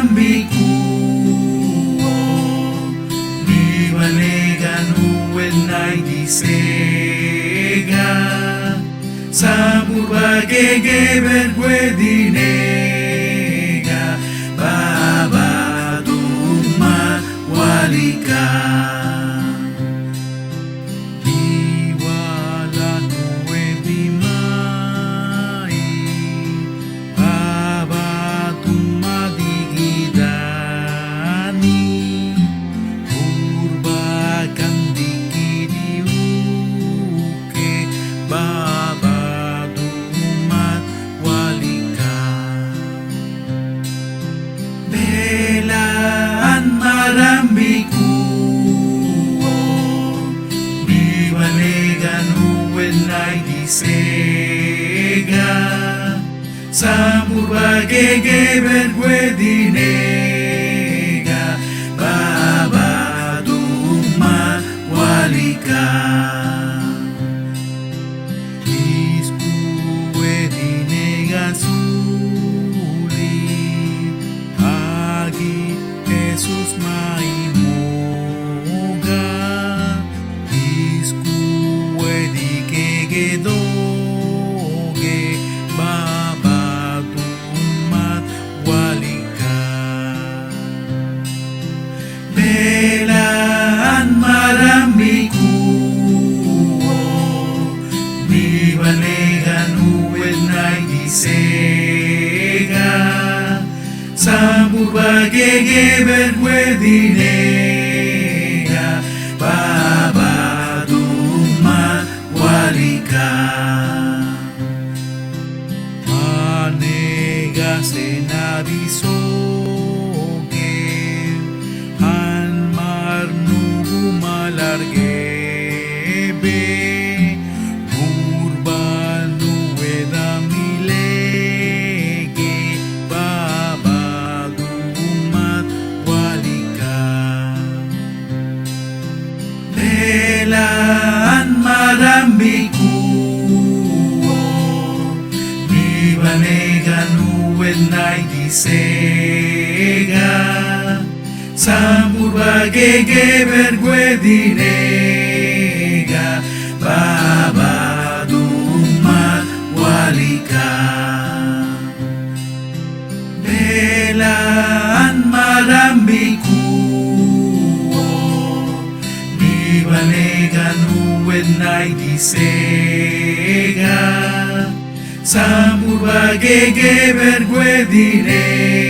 marambikuo ni waleganu nai disega sa burbagege berguedinega babaduma walika marambikuo ni waleganu nai disega sa burbagege berguedinega babaduma walika iskuedinega Jesus maimoga iskuedike doge babatumat walika belaan marambikuo ni waleganu nai disega sa burbagege berguedinega babaduma walika anega senabisoge han marnugu malargebe urbanu edamilege belaan marambikuo ni waleganu nai disega sa burbagege berguedinega babaduma walika belaan marambikuo ni waleganu nai disega sa burbagege berguedinega